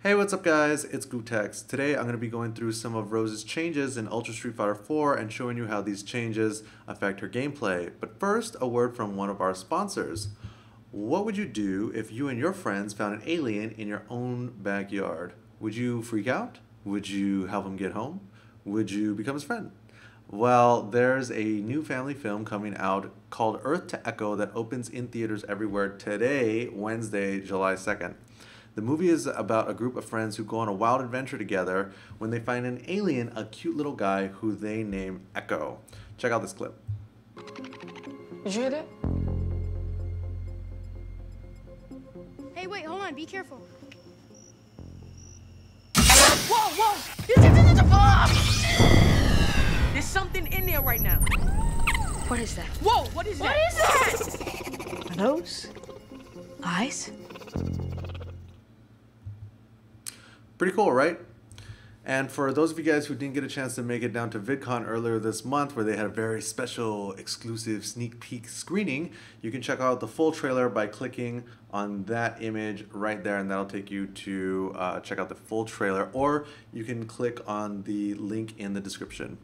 Hey, what's up guys? It's gootecks. Today I'm going to be going through some of Rose's changes in Ultra Street Fighter 4 and showing you how these changes affect her gameplay. But first, a word from one of our sponsors. What would you do if you and your friends found an alien in your own backyard? Would you freak out? Would you help him get home? Would you become his friend? Well, there's a new family film coming out called Earth to Echo that opens in theaters everywhere today, Wednesday, July 2nd. The movie is about a group of friends who go on a wild adventure together when they find an alien, a cute little guy who they name Echo. Check out this clip. Did you hear that? Hey, wait, hold on, be careful. Whoa, whoa! There's something in there right now. What is that? Whoa, what is that? What is that? A nose? Eyes? Pretty cool, right? And for those of you guys who didn't get a chance to make it down to VidCon earlier this month, where they had a very special exclusive sneak peek screening, you can check out the full trailer by clicking on that image right there, and that'll take you to check out the full trailer, or you can click on the link in the description.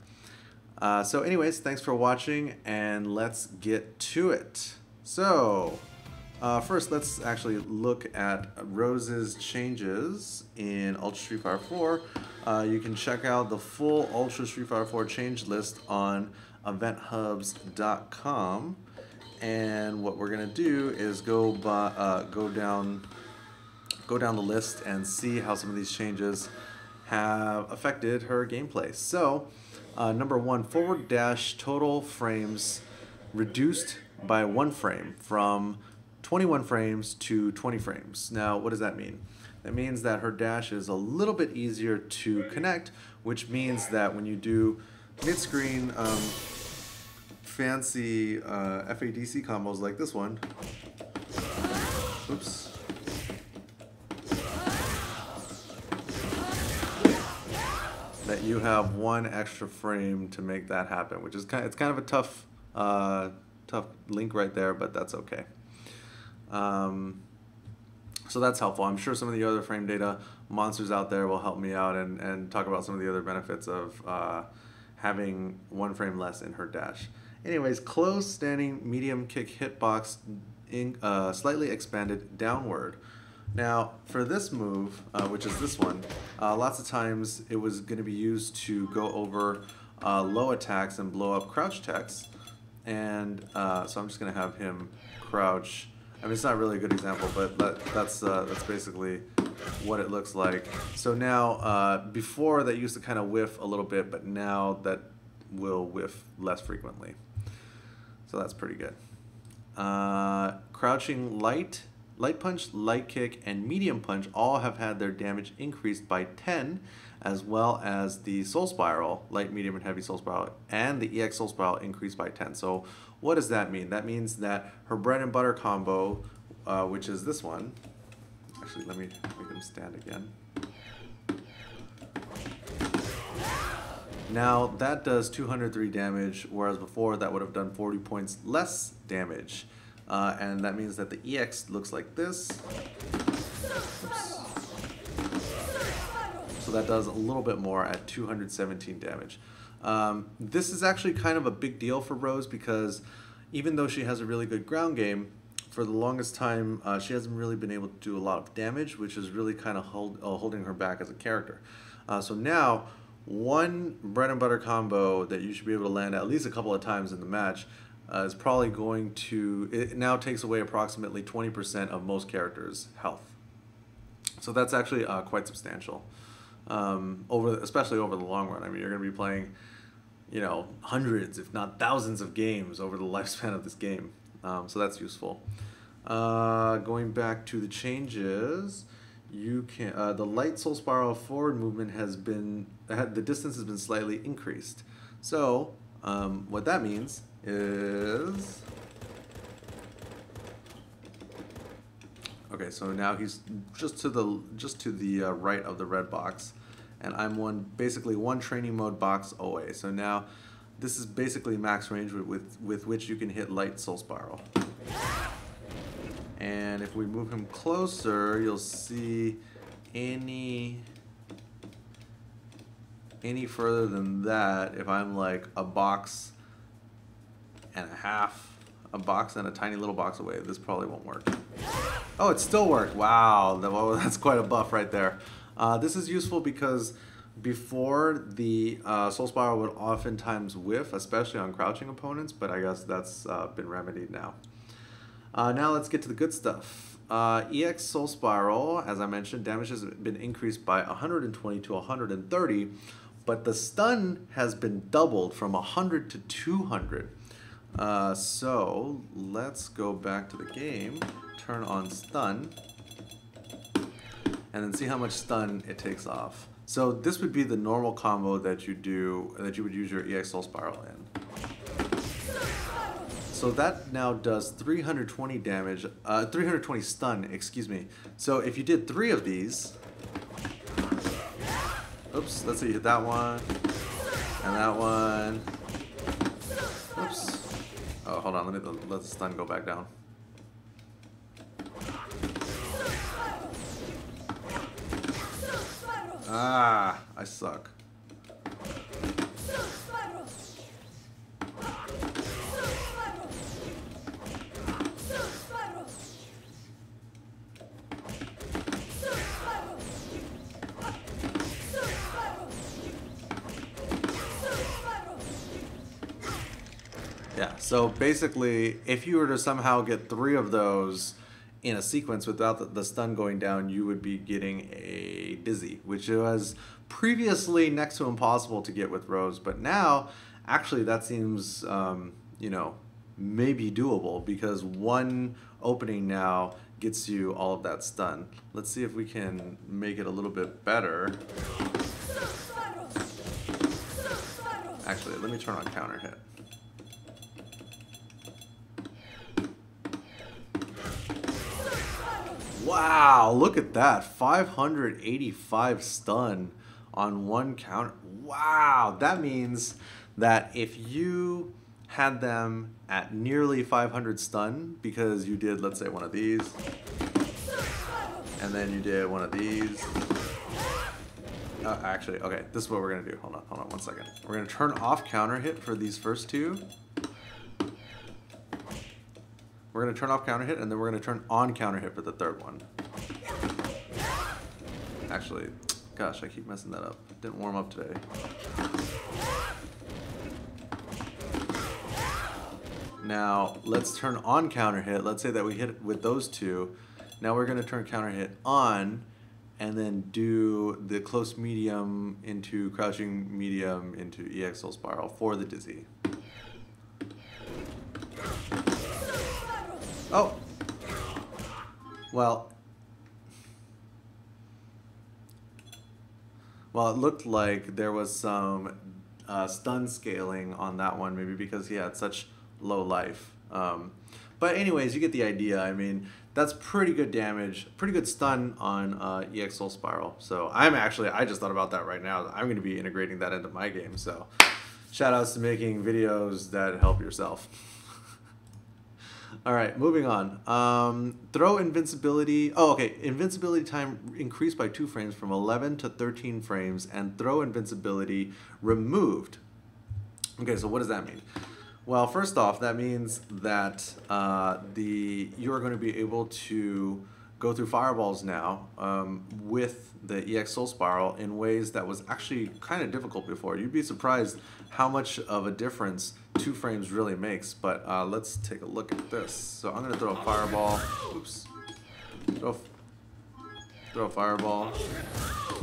So anyways, thanks for watching, and let's get to it. So first, let's actually look at Rose's changes in Ultra Street Fighter 4. You can check out the full Ultra Street Fighter 4 change list on eventhubs.com. And what we're gonna do is go down the list and see how some of these changes have affected her gameplay. So, number one, forward dash total frames reduced by 1 frame from 21 frames to 20 frames. Now, what does that mean? That means that her dash is a little bit easier to connect, which means that when you do mid-screen fancy FADC combos like this one, oops, that you have 1 extra frame to make that happen, which is it's kind of a tough link right there, but that's okay. So that's helpful. I'm sure some of the other frame data monsters out there will help me out and talk about some of the other benefits of having 1 frame less in her dash. Anyways, close standing medium kick hitbox slightly expanded downward. Now, for this move, which is this one, lots of times it was going to be used to go over low attacks and blow up crouch attacks. And so I'm just going to have him crouch. I mean, it's not really a good example, but that's basically what it looks like. So now, before that used to kind of whiff a little bit, but now that will whiff less frequently. So that's pretty good. Crouching light punch, light kick, and medium punch all have had their damage increased by 10, as well as the soul spiral, light, medium, and heavy soul spiral, and the EX soul spiral increased by 10. So what does that mean? That means that her bread and butter combo, which is this one, actually let me make them stand again. Now that does 203 damage, whereas before that would have done 40 points less damage. And that means that the EX looks like this. Oops. So that does a little bit more at 217 damage. This is actually kind of a big deal for Rose because even though she has a really good ground game, for the longest time she hasn't really been able to do a lot of damage, which is really kind of holding her back as a character. So now, 1 bread and butter combo that you should be able to land at least a couple of times in the match is probably going to, it now takes away approximately 20% of most characters' health. So that's actually quite substantial, especially over the long run. I mean, you're going to be playing, you know, hundreds, if not thousands of games over the lifespan of this game. So that's useful. Going back to the changes, you can the light soul spiral forward movement has been, the distance has been slightly increased. So what that means is, okay, so now he's just to the right of the red box, and I'm basically one training mode box away. So now this is basically max range with which you can hit light soul spiral. And if we move him closer, you'll see any further than that, if I'm like a box and a half, a box and a tiny little box away, this probably won't work. Oh, it still worked. Wow, that's quite a buff right there. This is useful because before the Soul Spiral would oftentimes whiff, especially on crouching opponents, but I guess that's been remedied now. Now let's get to the good stuff. EX Soul Spiral, as I mentioned, damage has been increased by 120 to 130, but the stun has been doubled from 100 to 200. So let's go back to the game, turn on stun, and then see how much stun it takes off. So this would be the normal combo that you would use your EX Soul Spiral in. So that now does 320 damage, 320 stun, excuse me. So if you did 3 of these, oops, let's say you hit that one, and that one, oops. Oh, hold on, let the stun go back down. Ah, I suck. Yeah, so basically, if you were to somehow get 3 of those in a sequence without the stun going down, you would be getting a dizzy, which was previously next to impossible to get with Rose, but now, actually, that seems, you know, maybe doable, because one opening now gets you all of that stun. Let's see if we can make it a little bit better. Actually, let me turn on counter hit. Wow, look at that. 585 stun on one counter. Wow, that means that if you had them at nearly 500 stun, because you did, let's say, one of these, and then you did one of these. Actually, okay, this is what we're going to do. Hold on 1 second. We're going to turn off counter hit for these first 2. We're going to turn off counter hit, and then we're going to turn on counter hit for the 3rd one. Actually, gosh, I keep messing that up. Didn't warm up today. Now, let's turn on counter hit. Let's say that we hit it with those 2. Now we're going to turn counter hit on, and then do the close medium into crouching medium into EX Soul Spiral for the dizzy. Oh, well, it looked like there was some stun scaling on that one, maybe because he had such low life. But anyways, you get the idea. I mean, that's pretty good damage, pretty good stun on EX Soul Spiral. So I just thought about that right now. I'm going to be integrating that into my game. So shout outs to making videos that help yourself. All right, moving on. Throw invincibility. Oh, okay. Invincibility time increased by 2 frames from 11 to 13 frames, and throw invincibility removed. Okay, so what does that mean? Well, first off, that means that you are going to be able to go through fireballs now with the EX Soul Spiral in ways that was actually kind of difficult before. You'd be surprised how much of a difference 2 frames really makes, but let's take a look at this. So I'm going to throw a fireball, oops, throw a fireball,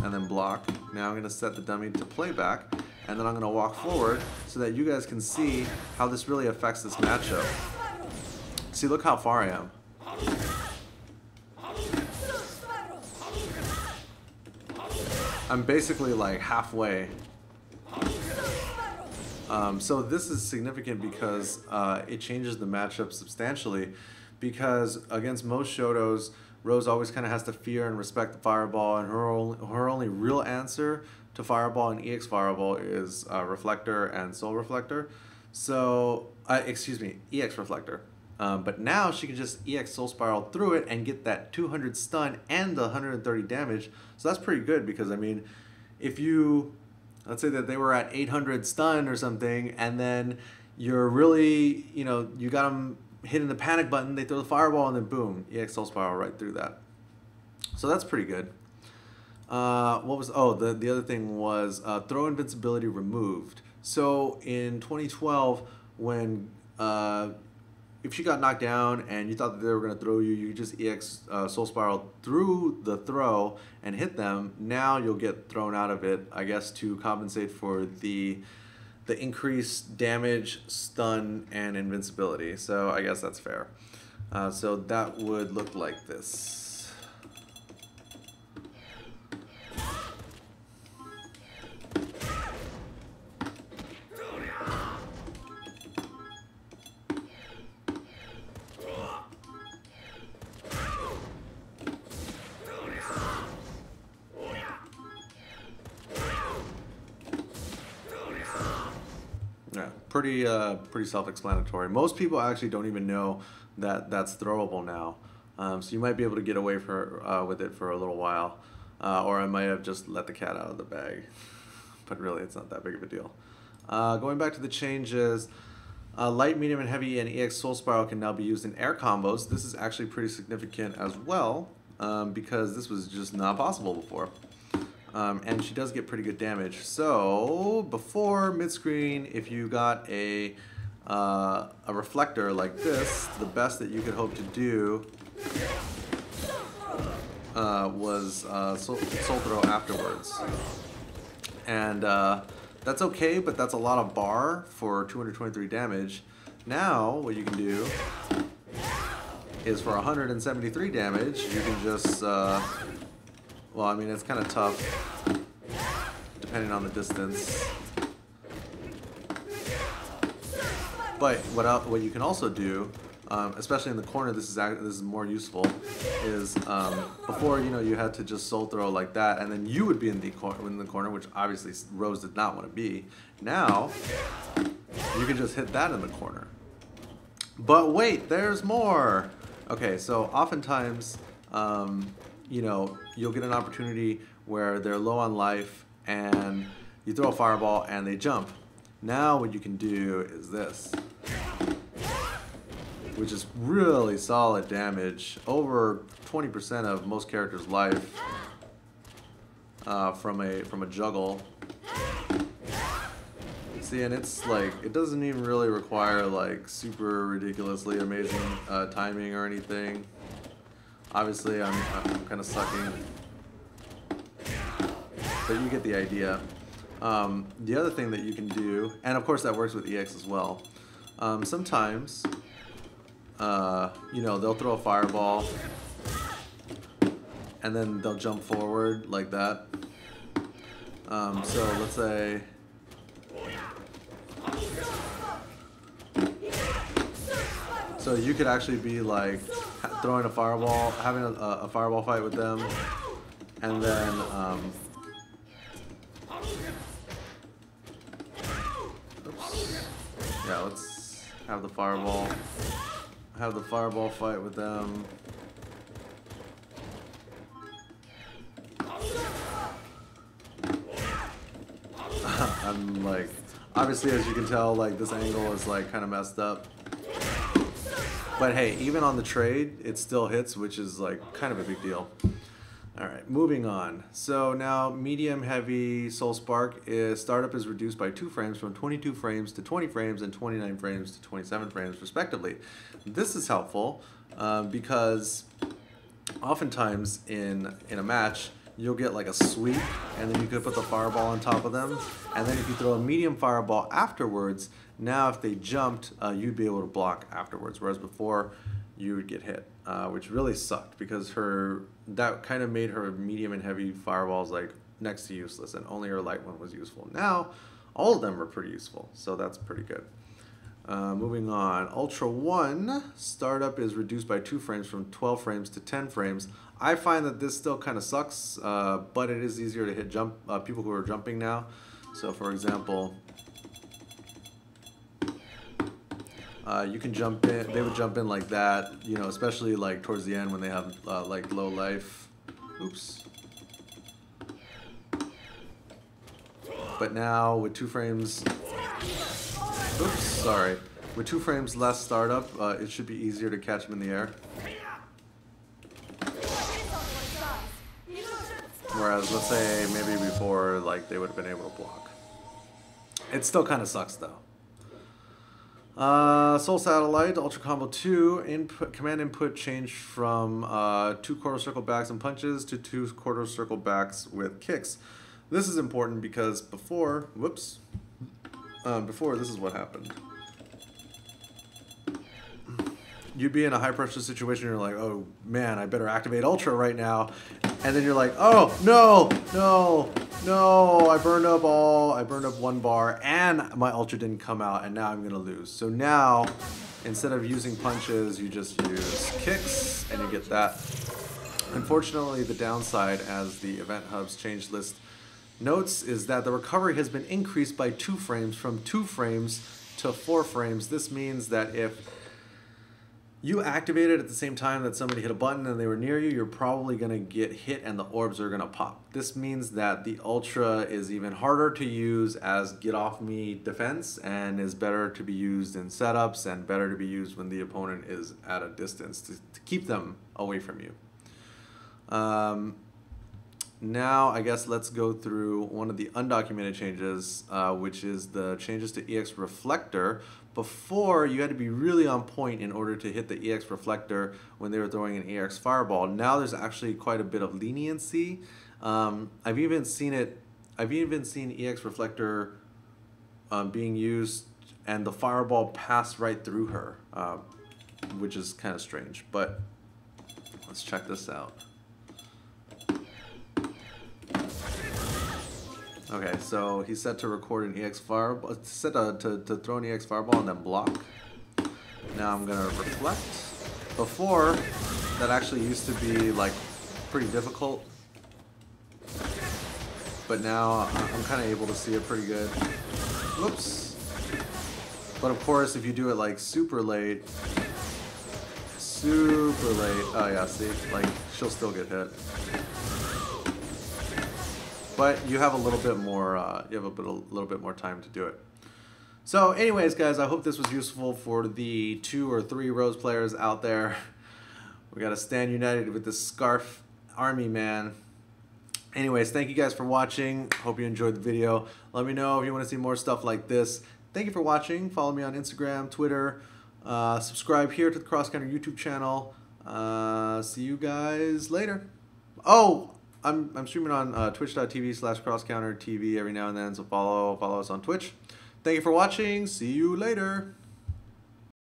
and then block. Now I'm going to set the dummy to playback, and then I'm going to walk forward so that you guys can see how this really affects this matchup. See, look how far I am. I'm basically like halfway. So this is significant because it changes the matchup substantially, because against most Shotos, Rose always kind of has to fear and respect the fireball, and her only real answer to fireball and EX fireball is reflector and soul reflector. So excuse me, EX reflector. But now she can just EX Soul Spiral through it and get that 200 stun and the 130 damage. So that's pretty good because, I mean, if you, let's say that they were at 800 stun or something, and then you're really, you know, you got them hitting the panic button, they throw the fireball, and then boom, EX Soul Spiral right through that. So that's pretty good. What was, oh, the other thing was throw invincibility removed. So in 2012, when if she got knocked down and you thought that they were going to throw you, you just EX Soul Spiral through the throw and hit them. Now you'll get thrown out of it, I guess, to compensate for the increased damage, stun, and invincibility. So I guess that's fair. So that would look like this. Yeah, pretty self-explanatory. Most people actually don't even know that that's throwable now. So you might be able to get away with it for a little while. Or I might have just let the cat out of the bag. But really, it's not that big of a deal. Going back to the changes, light, medium, and heavy and EX Soul Spiral can now be used in air combos. This is actually pretty significant as well, because this was just not possible before. And she does get pretty good damage. So before mid-screen, if you got a reflector like this, the best that you could hope to do was soul throw afterwards. And that's okay, but that's a lot of bar for 223 damage. Now what you can do is for 173 damage, you can just well, I mean, it's kind of tough, depending on the distance. But what you can also do, especially in the corner, this is more useful, is before, you know, you had to just soul throw like that, and then you would be in the corner, which obviously Rose did not want to be. Now, you can just hit that in the corner. But wait, there's more! Okay, so oftentimes, you know, you'll get an opportunity where they're low on life and you throw a fireball and they jump. Now what you can do is this, which is really solid damage, over 20% of most characters' life from a juggle. See, and it's like, it doesn't even really require like super ridiculously amazing timing or anything. Obviously, I'm kind of sucking, but you get the idea. The other thing that you can do, and of course that works with EX as well, sometimes, you know, they'll throw a fireball, and then they'll jump forward like that. So let's say, so you could actually be like, throwing a fireball, having a fireball fight with them, and then oops. Yeah, let's have the fireball fight with them. I'm like, obviously, as you can tell, like this angle is like kind of messed up. But hey, even on the trade, it still hits, which is like kind of a big deal. All right, moving on. So now medium heavy Soul Spark startup is reduced by 2 frames from 22 frames to 20 frames and 29 frames to 27 frames respectively. This is helpful because oftentimes in a match, you'll get like a sweep, and then you could put the fireball on top of them, and then if you throw a medium fireball afterwards, now if they jumped, you'd be able to block afterwards, whereas before you would get hit, which really sucked because that kind of made her medium and heavy fireballs like next to useless, and only her light one was useful. Now all of them are pretty useful, so that's pretty good. Moving on, Ultra 1 startup is reduced by 2 frames from 12 frames to 10 frames. I find that this still kind of sucks, but it is easier to hit people who are jumping now. So for example, You can jump in. They would jump in like that, you know, especially like towards the end when they have like low life. Oops. But now with 2 frames. Oops, sorry. With 2 frames less startup, it should be easier to catch them in the air. Whereas, let's say maybe before, like they would have been able to block. It still kind of sucks though. Soul Satellite, Ultra Combo 2, command input changed from 2 quarter circle backs and punches to 2 quarter circle backs with kicks. This is important because before, whoops, before this is what happened. You'd be in a high pressure situation, you're like, oh man, I better activate Ultra right now. And then you're like, oh no, I burned up 1 bar and my Ultra didn't come out and now I'm gonna lose. So now, instead of using punches, you just use kicks and you get that. Unfortunately, the downside, as the Event Hub's change list notes, is that the recovery has been increased by 2 frames, from 2 frames to 4 frames. This means that if you activate it at the same time that somebody hit a button and they were near you, you're probably going to get hit and the orbs are going to pop. This means that the Ultra is even harder to use as get off me defense and is better to be used in setups and better to be used when the opponent is at a distance to keep them away from you. Now, I guess let's go through one of the undocumented changes, which is the changes to EX Reflector. Before, you had to be really on point in order to hit the EX Reflector when they were throwing an EX Fireball. Now there's actually quite a bit of leniency. I've even seen EX Reflector being used and the Fireball passed right through her, which is kind of strange. But let's check this out. Okay, so he's set to record an EX Fireball, set to throw an EX Fireball and then block. Now I'm gonna reflect. Before, that actually used to be like pretty difficult, but now I'm kind of able to see it pretty good. Whoops. But of course, if you do it like super late, oh yeah, see, like she'll still get hit. But you have a little bit more. You have a little bit more time to do it. So, anyways, guys, I hope this was useful for the 2 or 3 Rose players out there. We gotta stand united with this Scarf Army, man. Anyways, thank you guys for watching. Hope you enjoyed the video. Let me know if you want to see more stuff like this. Thank you for watching. Follow me on Instagram, Twitter. Subscribe here to the Cross Counter YouTube channel. See you guys later. Oh! I'm streaming on twitch.tv/crosscountertv every now and then, so follow us on Twitch. Thank you for watching. See you later.